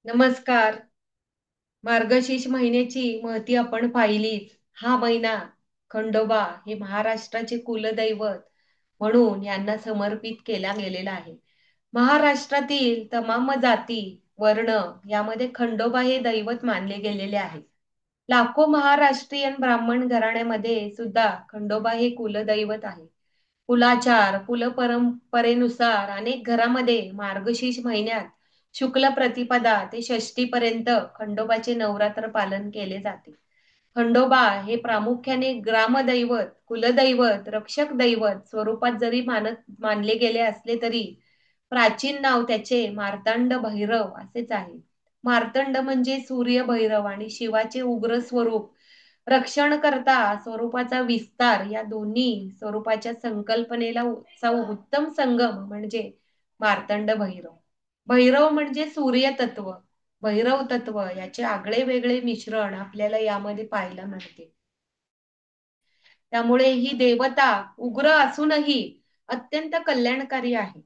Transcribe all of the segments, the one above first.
नमस्कार. मार्गशीर्ष महिन्याची महती आपण पाहिलीच. हा महिना खंडोबा हे महाराष्ट्राचे कुलदैवत म्हणून यांना समर्पित केला गेलेला आहे. महाराष्ट्रातील तमाम जाती, वर्ण यामध्ये खंडोबा हे दैवत मानले गेलेले आहे. लाखो महाराष्ट्रीयन ब्राह्मण घराण्यामध्ये सुद्धा खंडोबा हे कुलदैवत आहे. कुलाचार, कुलपरंपरेनुसार अनेक घरामध्ये मार्गशीर्ष महिन्यात शुक्ल प्रतिपदा ते षष्टीपर्यंत खंडोबाचे नवरात्र पालन केले जाते. खंडोबा हे प्रामुख्याने ग्रामदैवत, कुलदैवत, रक्षक दैवत स्वरूपात जरी मानले गेले असले तरी प्राचीन नाव त्याचे मार्तांड भैरव असेच आहे. मार्तंड म्हणजे सूर्य भैरव आणि शिवाचे उग्र स्वरूप. रक्षणकर्ता स्वरूपाचा विस्तार या दोन्ही स्वरूपाच्या संकल्पनेला उत्तम संगम म्हणजे मार्तंड भैरव. भैरव म्हणजे सूर्य तत्व, भैरव तत्व याचे आगळे वेगळे मिश्रण आपल्याला यामध्ये पाहायला मिळते. त्यामुळे ही देवता उग्र असूनही अत्यंत कल्याणकारी आहे.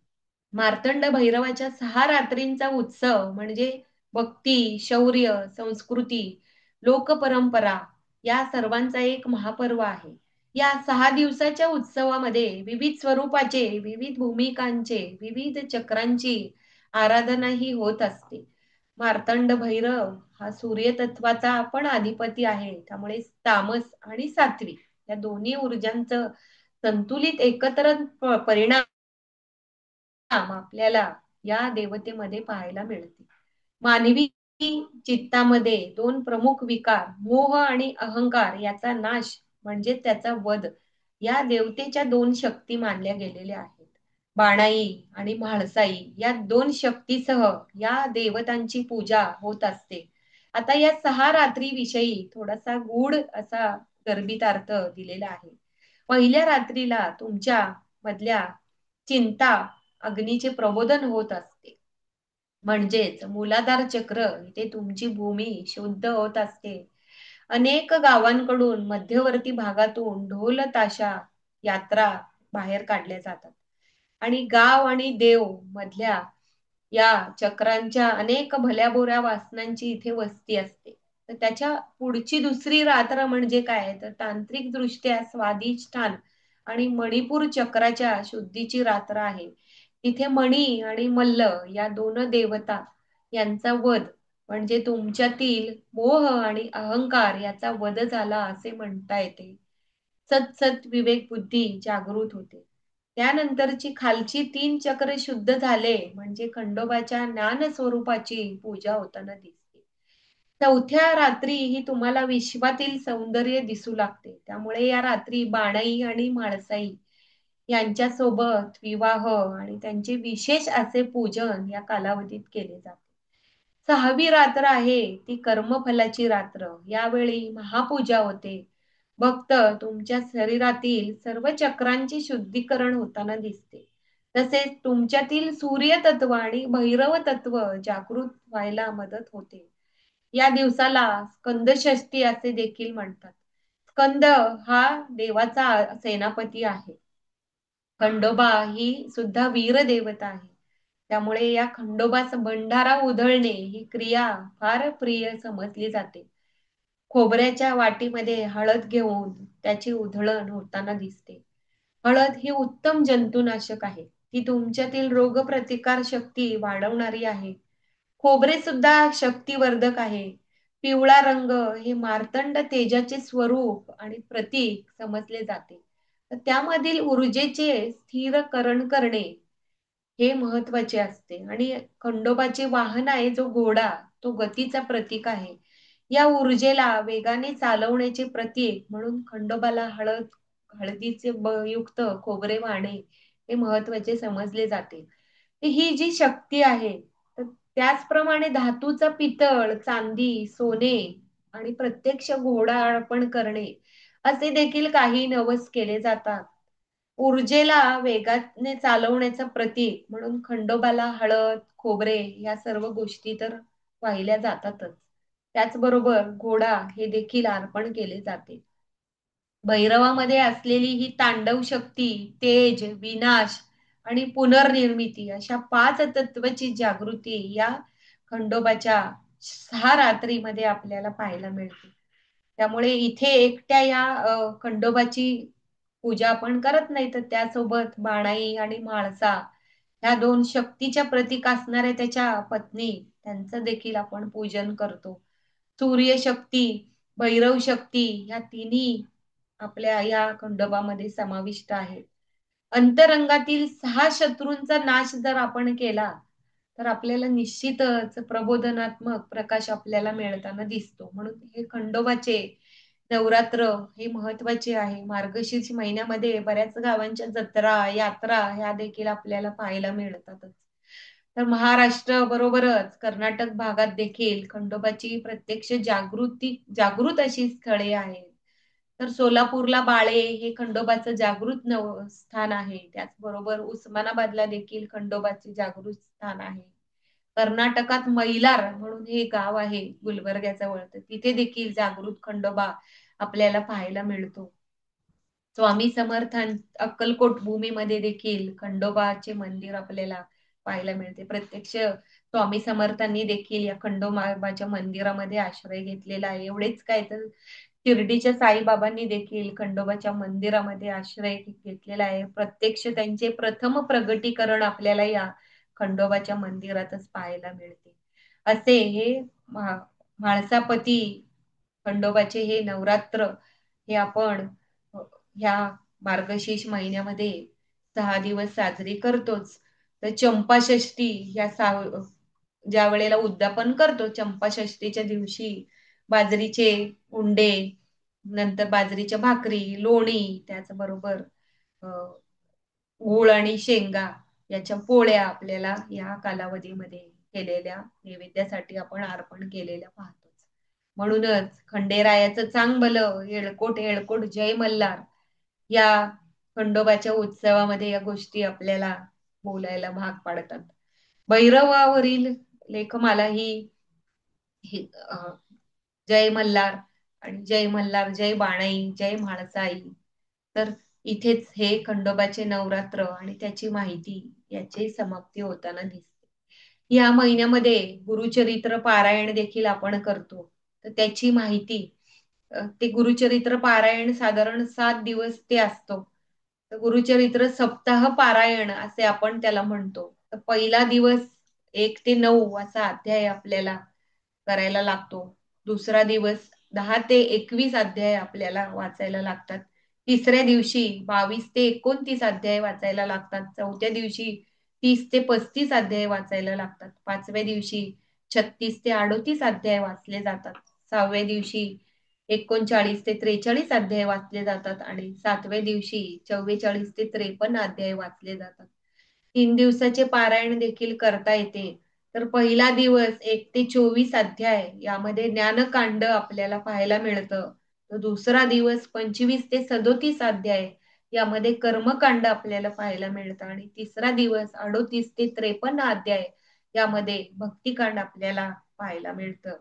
मार्तंड भैरवाच्या 6 रात्रींचा उत्सव म्हणजे भक्ती, शौर्य, संस्कृती, लोकपरंपरा या सर्वांचा एक महापर्व आहे. या 6 दिवसाच्या उत्सवामध्ये विविध स्वरूपाचे, विविध भूमिकांचे, विविध चक्रांची आराधना ही होत असते. मार्तंड भैरव हा सूर्यतत्वाचा पण अधिपती आहे. त्यामुळे तामस आणि सात्विक या दोन्ही ऊर्जांचं संतुलित एकत्र परिणाम आपल्याला या देवतेमध्ये पाहायला मिळते. मानवी चित्तामध्ये दोन प्रमुख विकार मोह आणि अहंकार याचा नाश म्हणजे त्याचा वध या देवतेच्या दोन शक्ती मानल्या गेलेल्या आहेत. बाणाई आणि म्हाळसाई या दोन शक्तीसह या देवतांची पूजा होत असते. आता या 6 रात्री विषयी थोडासा गूढ असा गर्भित अर्थ दिलेला आहे. पहिल्या रात्रीला तुमच्या मधल्या चिंता अग्नीचे प्रबोधन होत असते. म्हणजेच मूलाधार चक्र ते तुमची भूमी शुद्ध होत असते. अनेक गावांकडून मध्यवर्ती भागातून ढोल ताशा यात्रा बाहेर काढल्या जातात आणि गाव आणि देव मधल्या या चक्रांच्या अनेक भल्याबोऱ्या वासनांची इथे वस्ती असते. तर त्याच्या पुढची दुसरी रात्र म्हणजे काय तर तांत्रिक दृष्ट्या स्वादिष्ठान आणि मणिपूर चक्राच्या शुद्धीची रात्र आहे. तिथे मणी आणि मल्ल या दोन देवता यांचा वध म्हणजे तुमच्यातील मोह आणि अहंकार याचा वध झाला असे म्हणता येते. सत विवेक बुद्धी जागृत होते. त्यानंतरची खालची 3 चक्र शुद्ध झाले म्हणजे खंडोबाच्या ज्ञान स्वरूपाची पूजा होताना दिसते. चौथ्या रात्री ही तुम्हाला विश्वातील सौंदर्य दिसू लागते. त्यामुळे या रात्री बाणाई आणि म्हाळसाई यांच्या सोबत विवाह आणि त्यांचे विशेष असे पूजन या कालावधीत केले जाते. 6वी रात्र आहे ती कर्मफलाची रात्र. यावेळी महापूजा होते. भक्त तुमच्या शरीरातील सर्व चक्रांचे शुद्धीकरण होताना दिसते. तसेच तुमच्यातील सूर्य तत्व आणि भैरव तत्व जागृत व्हायला मदत होते. या दिवसाला स्कंदषष्ठी असे देखील म्हणतात. स्कंद हा देवाचा सेनापती आहे. खंडोबा ही सुद्धा वीर देवता आहे. त्यामुळे या खंडोबाचा भंडारा उधळणे ही क्रिया फार प्रिय समजली जाते. खोबऱ्याच्या वाटीमध्ये हळद घेऊन त्याची उधळण होताना दिसते. हळद ही उत्तम जंतुनाशक आहे. ती तुमच्यातील रोगप्रतिकार शक्ती वाढवणारी आहे. खोबरे सुद्धा शक्तिवर्धक आहे. पिवळा रंग हे मार्तंड तेजाचे स्वरूप आणि प्रतीक समजले जाते. तर त्यामधील ऊर्जेचे स्थिरकरण करणे हे महत्वाचे असते आणि खंडोबाचे वाहन आहे जो घोडा तो गतीचा प्रतीक आहे. या ऊर्जेला वेगाने चालवण्याचे प्रतीक म्हणून खंडोबाला हळदीचे युक्त खोबरे वाहणे हे महत्वाचे समजले जाते. ही जी शक्ती आहे तर त्याचप्रमाणे धातूचा पितळ, चांदी, सोने आणि प्रत्यक्ष घोडा अर्पण करणे असे देखील काही नवस केले जातात. ऊर्जेला वेगाने चालवण्याचं प्रतीक म्हणून खंडोबाला हळद, खोबरे या सर्व गोष्टी तर वाहिल्या जातातच. त्याचबरोबर घोडा हे देखील अर्पण केले जाते. भैरवामध्ये असलेली ही तांडव शक्ती, तेज, विनाश आणि पुनर्निर्मिती अशा 5 तत्वाची जागृती या खंडोबाच्या 6 रात्रीमध्ये आपल्याला पाहायला मिळते. त्यामुळे इथे एकट्या या खंडोबाची पूजा आपण करत नाही, तर त्यासोबत बाणाई आणि म्हाळसा ह्या 2 शक्तीच्या प्रतीक असणाऱ्या त्याच्या पत्नी त्यांचं देखील आपण पूजन करतो. सूर्यशक्ती, भैरव शक्ती ह्या तिन्ही आपल्या या खंडोबामध्ये समाविष्ट आहेत. अंतरंगातील 6 शत्रूंचा नाश जर आपण केला, तर आपल्याला निश्चितच प्रबोधनात्मक प्रकाश आपल्याला मिळताना दिसतो. म्हणून हे खंडोबाचे नवरात्र हे महत्त्वाचे आहे. मार्गशीर्ष महिन्यामध्ये बऱ्याच गावांच्या जत्रा, यात्रा ह्या देखील आपल्याला पाहायला मिळतातच. तर महाराष्ट्र बरोबरच कर्नाटक भागात देखील खंडोबाची प्रत्यक्ष जागृत अशी स्थळे आहेत. तर सोलापूरला बाळे हे खंडोबाचं जागृत स्थान आहे. त्याचबरोबर उस्मानाबादला देखील खंडोबाचे जागृत स्थान आहे. कर्नाटकात मैलार म्हणून हे गाव आहे गुलबर्ग्याजवळ. तर तिथे देखील जागृत खंडोबा आपल्याला पाहायला मिळतो. स्वामी समर्थान अक्कलकोट भूमीमध्ये देखील खंडोबाचे मंदिर आपल्याला पाहायला मिळते. प्रत्यक्ष स्वामी समर्थांनी देखील या खंडोबाच्या मंदिरामध्ये आश्रय घेतलेला आहे. एवढेच काय तर शिर्डीच्या साईबाबांनी देखील खंडोबाच्या मंदिरामध्ये आश्रय घेतलेला आहे. प्रत्यक्ष त्यांचे प्रथम प्रगटीकरण आपल्याला या खंडोबाच्या मंदिरातच पाहायला मिळते. असे हे म्हाळसापती खंडोबाचे हे नवरात्र हे आपण ह्या मार्गशीर्ष महिन्यामध्ये 6 दिवस साजरी करतोच. तर चंपाषष्ठी ज्या वेळेला उद्यापन करतो, चंपाषष्ठीच्या दिवशी बाजरीचे उंडे, नंतर बाजरीच्या भाकरी, लोणी, त्याचबरोबर अ, गूळ आणि शेंगा याच्या पोळ्या आपल्याला या कालावधीमध्ये केलेल्या नैवेद्यासाठी आपण अर्पण केलेल्या पाहतोच. म्हणूनच खंडेरायाचं चांग भलं, येळकोट येळकोट जय मल्हार या खंडोबाच्या उत्सवामध्ये या गोष्टी आपल्याला बोलायला भाग पाडतात. भैरवावरील लेखमाला ही जय मल्हार आणि जय मल्हार, जय बाणाई, जय म्हाळसाई. तर इथेच हे खंडोबाचे नवरात्र आणि त्याची माहिती याची समाप्ती होताना दिसते. या महिन्यामध्ये गुरुचरित्र पारायण देखील आपण करतो. तर त्याची माहिती ते गुरुचरित्र पारायण साधारण 7 दिवस ते असतो. तर गुरुचरित्र सप्ताह पारायण असे आपण त्याला म्हणतो. तर पहिला दिवस 1 ते 9 असा अध्याय आपल्याला करायला लागतो. दुसरा दिवस 10 ते 21 अध्याय आपल्याला वाचायला लागतात. तिसऱ्या दिवशी 22 ते 29 अध्याय वाचायला लागतात. चौथ्या दिवशी 30 ते 35 अध्याय वाचायला लागतात. पाचव्या दिवशी 36 ते 38 अध्याय वाचले जातात. 6व्या दिवशी 39 ते 43 अध्याय वाचले जातात आणि 7व्या दिवशी 44 ते 53 अध्याय वाचले जातात. 3 दिवसाचे पारायण देखील करता येते. तर पहिला दिवस 1 ते 24 अध्याय यामध्ये ज्ञानकांड आपल्याला पाहायला मिळतं. तर दुसरा दिवस 25 ते 37 अध्याय यामध्ये कर्मकांड आपल्याला पाहायला मिळतं आणि तिसरा दिवस 38 ते 53 अध्याय यामध्ये भक्तिकांड आपल्याला पाहायला मिळतं.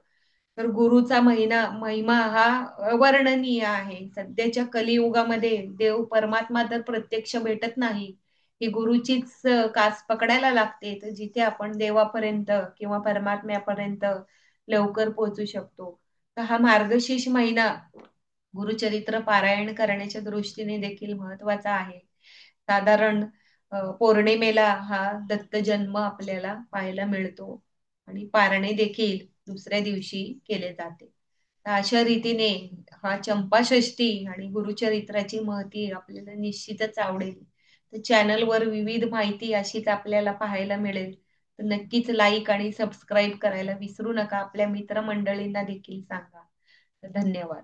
तर गुरुचा महिमा हा अवर्णनीय आहे. सध्याच्या कलियुगामध्ये देव परमात्मा तर प्रत्यक्ष भेटत नाही. ही गुरुचीच कास पकडायला लागते. तर जिथे आपण देवापर्यंत किंवा परमात्म्यापर्यंत लवकर पोहोचू शकतो. तर हा मार्गशीर्ष महिना गुरुचरित्र पारायण करण्याच्या दृष्टीने देखील महत्वाचा आहे. साधारण पौर्णिमेला हा दत्त जन्म आपल्याला पाहायला मिळतो आणि पारणे देखील दुसऱ्या दिवशी केले जाते. तर अशा रीतीने हा चंपाषष्ठी आणि गुरुचरित्राची महती आपल्याला निश्चितच आवडेल. तर चॅनलवर विविध माहिती अशीच आपल्याला पाहायला मिळेल. तर नक्कीच लाईक आणि सबस्क्राईब करायला विसरू नका. आपल्या मित्रमंडळींना देखील सांगा. तर धन्यवाद.